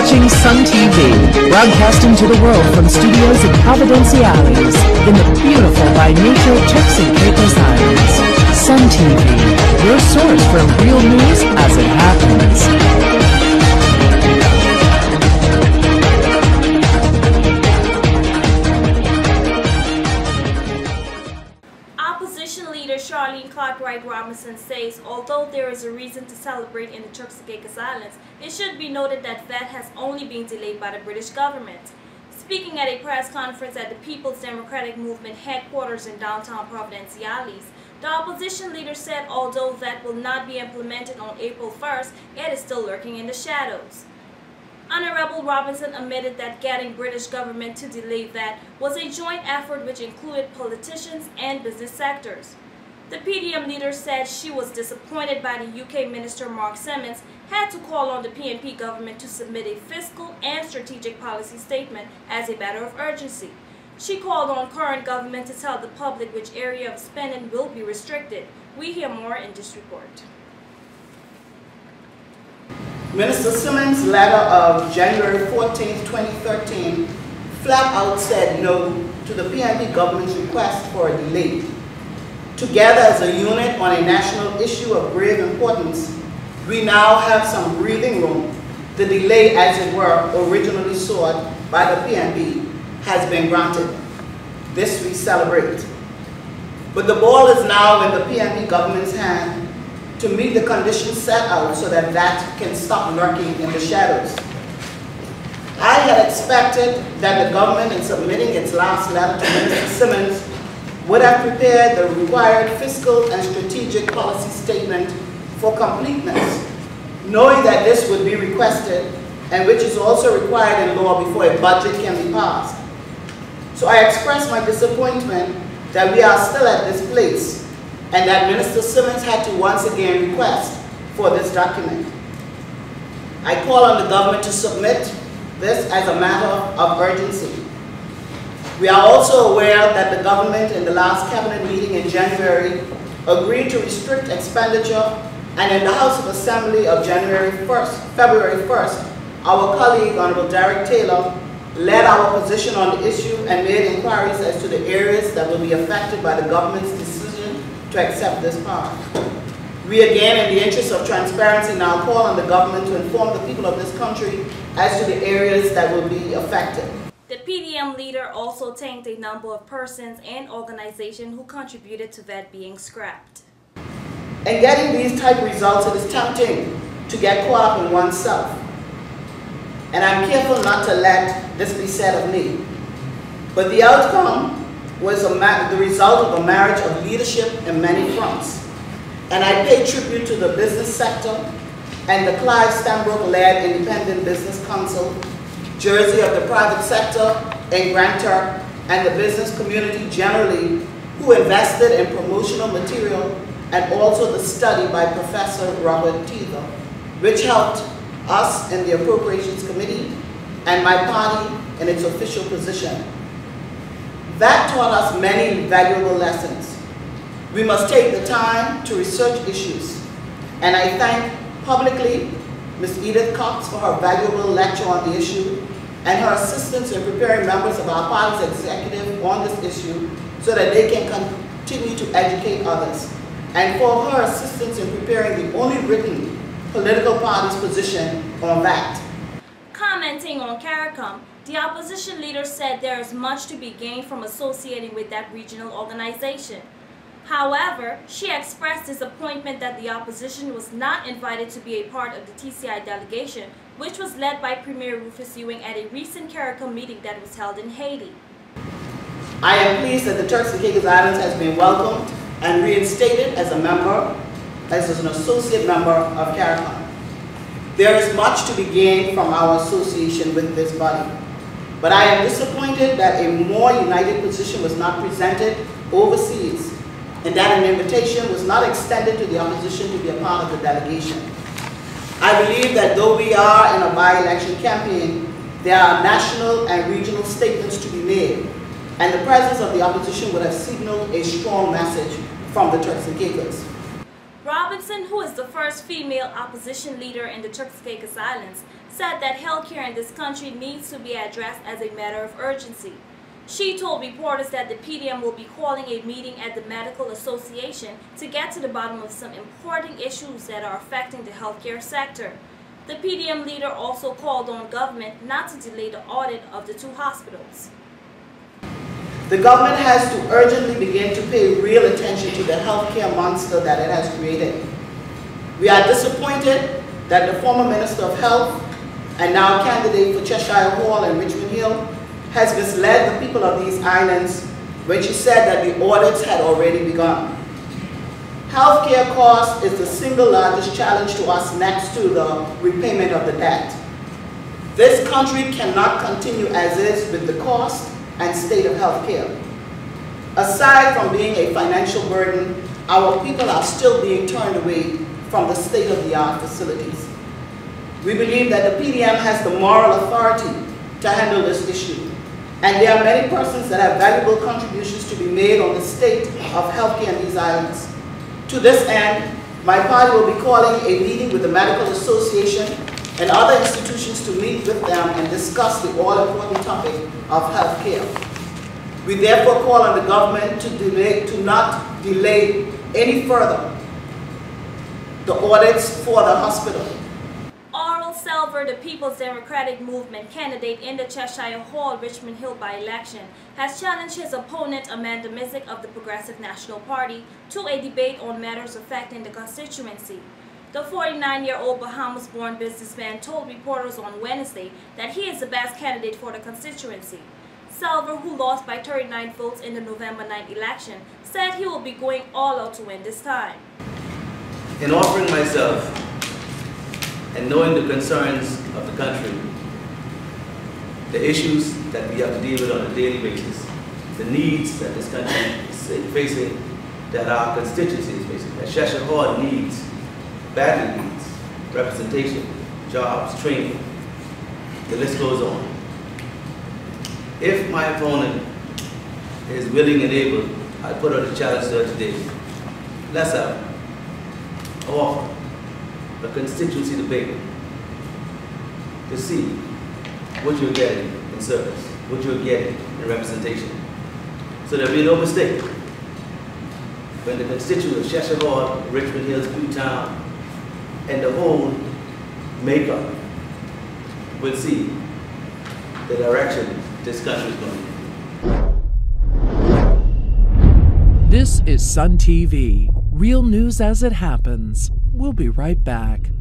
watching Sun TV, broadcasting to the world from studios in Providenciales, in the beautiful by nature Turks and Caicos Islands. Sun TV, your source for real news as it happens. Opposition Leader Sharlene Carthwright Robinson says although there is a reason to celebrate in the Turks and Caicos Islands, it should be noted that VAT has only been delayed by the British government. Speaking at a press conference at the People's Democratic Movement headquarters in downtown Providenciales, the opposition leader said although VAT will not be implemented on April 1st, it is still lurking in the shadows. Honorable Robinson admitted that getting British government to delay VAT was a joint effort which included politicians and business sectors. The PDM leader said she was disappointed by the UK Minister Mark Simmons had to call on the PNP government to submit a fiscal and strategic policy statement as a matter of urgency. She called on current government to tell the public which area of spending will be restricted. We hear more in this report. Minister Simmons' letter of January 14, 2013 flat out said no to the PNP government's request for a delay. Together as a unit on a national issue of grave importance, we now have some breathing room. The delay, as it were, originally sought by the PNP has been granted. This we celebrate. But the ball is now in the PNP government's hand to meet the conditions set out so that that can stop lurking in the shadows. I had expected that the government, in submitting its last letter to Minister Simmons, would have prepared the required fiscal and strategic policy statement for completeness, knowing that this would be requested and which is also required in law before a budget can be passed. So I expressed my disappointment that we are still at this place and that Minister Simmons had to once again request for this document. I call on the government to submit this as a matter of urgency. We are also aware that the government in the last cabinet meeting in January agreed to restrict expenditure, and in the House of Assembly of February 1st, our colleague, Honorable Derek Taylor, led our position on the issue and made inquiries as to the areas that will be affected by the government's decision to accept this power. We again, in the interest of transparency, now call on the government to inform the people of this country as to the areas that will be affected. The PDM leader also thanked a number of persons and organizations who contributed to VAT being scrapped. In getting these type of results, it is tempting to get caught up in oneself. And I'm careful not to let this be said of me. But the outcome was the result of a marriage of leadership in many fronts. And I pay tribute to the business sector and the Clive Stanbrook-led Independent Business Council, Jersey of the private sector, and Grantor, and the business community generally, who invested in promotional material and also the study by Professor Robert Teether, which helped us in the Appropriations Committee and my party in its official position. That taught us many valuable lessons. We must take the time to research issues, and I thank publicly Ms. Edith Cox for her valuable lecture on the issue and her assistance in preparing members of our party's executive on this issue so that they can continue to educate others, and for her assistance in preparing the only written political party's position on VAT. Commenting on CARICOM, the opposition leader said there is much to be gained from associating with that regional organization. However, she expressed disappointment that the opposition was not invited to be a part of the TCI delegation, which was led by Premier Rufus Ewing at a recent CARICOM meeting that was held in Haiti. I am pleased that the Turks and Caicos Islands has been welcomed and reinstated as a member, as an associate member of CARICOM. There is much to be gained from our association with this body, but I am disappointed that a more united position was not presented overseas and that an invitation was not extended to the opposition to be a part of the delegation. I believe that though we are in a by-election campaign, there are national and regional statements to be made, and the presence of the opposition would have signaled a strong message from the Turks and Caicos. Robinson, who is the first female opposition leader in the Turks and Caicos Islands, said that healthcare in this country needs to be addressed as a matter of urgency. She told reporters that the PDM will be calling a meeting at the Medical Association to get to the bottom of some important issues that are affecting the healthcare sector. The PDM leader also called on government not to delay the audit of the two hospitals. The government has to urgently begin to pay real attention to the healthcare monster that it has created. We are disappointed that the former Minister of Health and now candidate for Cheshire Hall and Richmond Hill has misled the people of these islands when she said that the audits had already begun. Healthcare cost is the single largest challenge to us next to the repayment of the debt. This country cannot continue as is with the cost and state of healthcare. Aside from being a financial burden, our people are still being turned away from the state-of-the-art facilities. We believe that the PDM has the moral authority to handle this issue. And there are many persons that have valuable contributions to be made on the state of healthcare in these islands. To this end, my party will be calling a meeting with the Medical Association and other institutions to meet with them and discuss the all-important topic of healthcare. We therefore call on the government to not delay any further the audits for the hospital. Selver, the People's Democratic Movement candidate in the Cheshire Hall Richmond Hill by-election, has challenged his opponent Amanda Mizik of the Progressive National Party to a debate on matters affecting the constituency. The 49-year-old Bahamas-born businessman told reporters on Wednesday that he is the best candidate for the constituency. Selver, who lost by 39 votes in the November 9th election, said he will be going all out to win this time. In offering myself and knowing the concerns of the country, the issues that we have to deal with on a daily basis, the needs that this country is facing, that our constituency is facing, that Cheshire Hall needs, badly needs, representation, jobs, training, the list goes on. If my opponent is willing and able, I put out a challenge to her today. Let's have an offer, a constituency debate, to see what you're getting in service, what you're getting in representation. So there'll be no mistake. When the constituents of Cheshire Hall, Richmond Hills, Newtown, and the whole makeup will see the direction this country is going. This is Sun TV, real news as it happens. We'll be right back.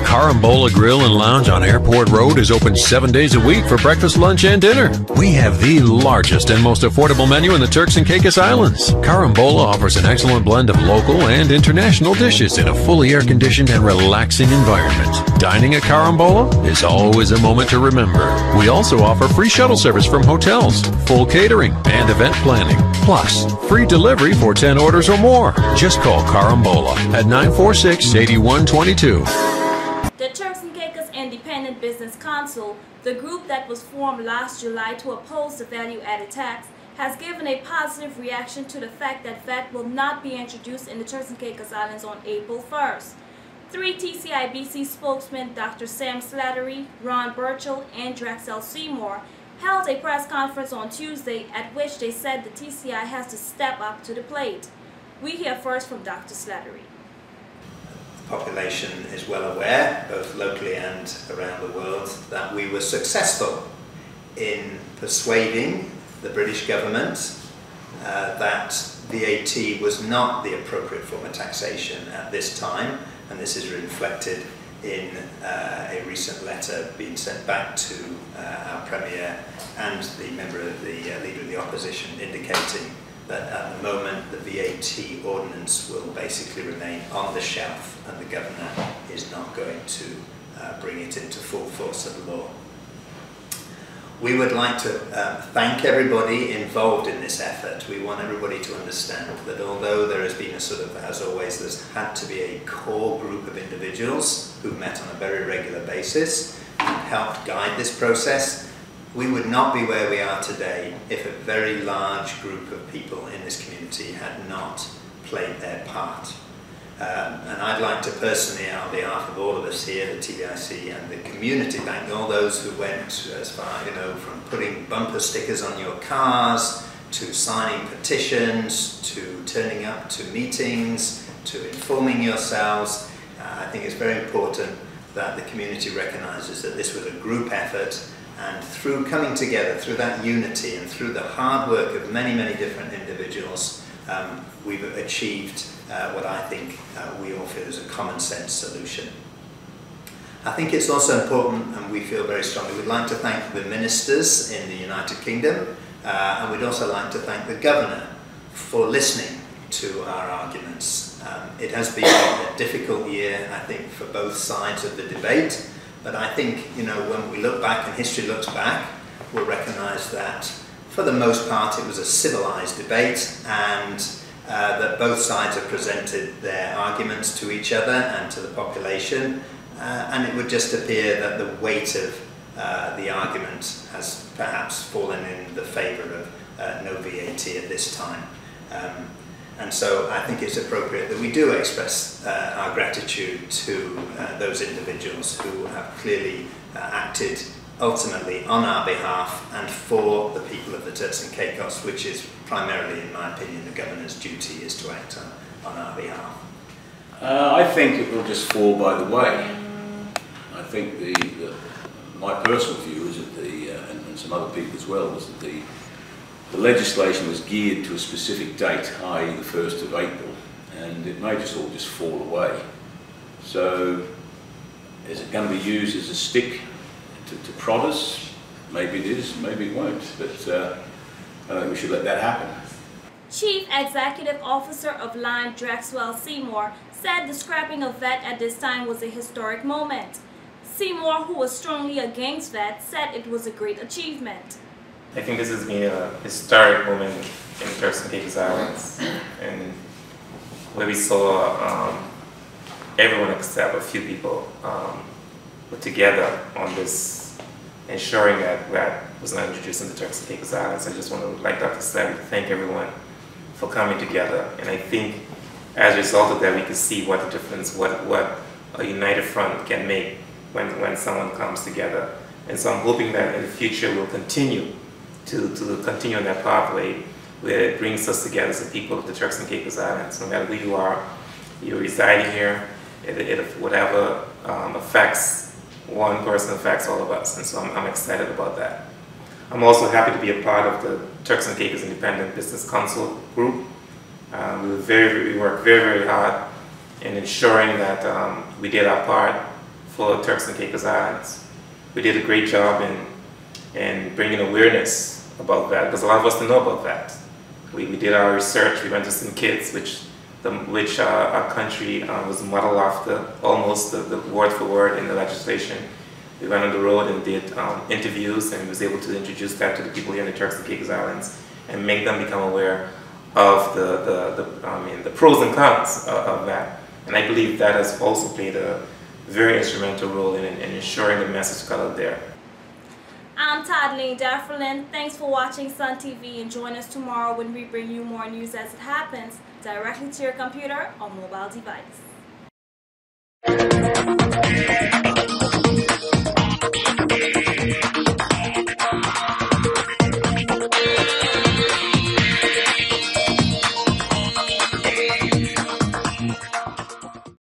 Carambola Grill and Lounge on Airport Road is open 7 days a week for breakfast, lunch, and dinner. We have the largest and most affordable menu in the Turks and Caicos Islands. Carambola offers an excellent blend of local and international dishes in a fully air-conditioned and relaxing environment. Dining at Carambola is always a moment to remember. We also offer free shuttle service from hotels, full catering, and event planning. Plus, free delivery for 10 orders or more. Just call Carambola at 946-8122. The Turks and Caicos Independent Business Council, the group that was formed last July to oppose the value-added tax, has given a positive reaction to the fact that VAT will not be introduced in the Turks and Caicos Islands on April 1st. Three TCIBC spokesmen, Dr. Sam Slattery, Ron Burchell, and Drexel Seymour, held a press conference on Tuesday at which they said the TCI has to step up to the plate. We hear first from Dr. Slattery. Population is well aware, both locally and around the world, that we were successful in persuading the British government that VAT was not the appropriate form of taxation at this time, and this is reflected in a recent letter being sent back to our Premier and the member of the Leader of the Opposition, indicating that at the moment the VAT ordinance will basically remain on the shelf and the Governor is not going to bring it into full force of law. We would like to thank everybody involved in this effort. We want everybody to understand that although there has been a sort of, as always, there's had to be a core group of individuals who've met on a very regular basis and helped guide this process. We would not be where we are today if a very large group of people in this community had not played their part. And I'd like to personally, on behalf of all of us here, the TBIC and the community bank, all those who went as far, from putting bumper stickers on your cars, to signing petitions, to turning up to meetings, to informing yourselves. I think it's very important that the community recognises that this was a group effort, and through coming together, through that unity and through the hard work of many, many different individuals, we've achieved what I think we all feel is a common sense solution. I think it's also important, and we feel very strongly, we'd like to thank the ministers in the United Kingdom, and we'd also like to thank the Governor for listening to our arguments. It has been a difficult year, I think, for both sides of the debate, but I think, when we look back and history looks back, we'll recognise that for the most part it was a civilised debate, and that both sides have presented their arguments to each other and to the population, and it would just appear that the weight of the argument has perhaps fallen in the favour of no VAT at this time. And so I think it's appropriate that we do express our gratitude to those individuals who have clearly acted ultimately on our behalf and for the people of the Turks and Caicos, which is primarily, in my opinion, the Governor's duty is to act on our behalf. I think it will just fall by the way. I think my personal view is that and some other people as well, was that the legislation was geared to a specific date, i.e. the 1st of April, and it may just all just fall away. So is it going to be used as a stick to prod us? Maybe it is, maybe it won't, but I don't think we should let that happen. Chief Executive Officer of Lime Drexwell Seymour said the scrapping of VAT at this time was a historic moment. Seymour, who was strongly against VAT, said it was a great achievement. I think this has been a historic moment in Turks and Caicos Islands, and where we saw everyone except a few people put together on this, ensuring that VAT was not introduced into Turks and Caicos Islands. I just want to, like Dr. said, thank everyone for coming together, and I think as a result of that we can see what the difference, what a united front can make when someone comes together. And so I'm hoping that in the future we'll continue to continue on that pathway where it brings us together as the people of the Turks and Caicos Islands. No matter who you are, you're residing here, whatever affects one person affects all of us, and so I'm excited about that. I'm also happy to be a part of the Turks and Caicos Independent Business Council group. We worked very, very hard in ensuring that we did our part for Turks and Caicos Islands. We did a great job in bringing awareness about that, because a lot of us don't know about that. We did our research. We went to some kids, which our country was modeled after, almost the word for word in the legislation. We went on the road and did interviews, and was able to introduce that to the people here in the Turks and Caicos Islands and make them become aware of the pros and cons of that. And I believe that has also played a very instrumental role in ensuring the message got out there. I'm Leader Sharlene. Thanks for watching Sun TV, and join us tomorrow when we bring you more news as it happens directly to your computer or mobile device.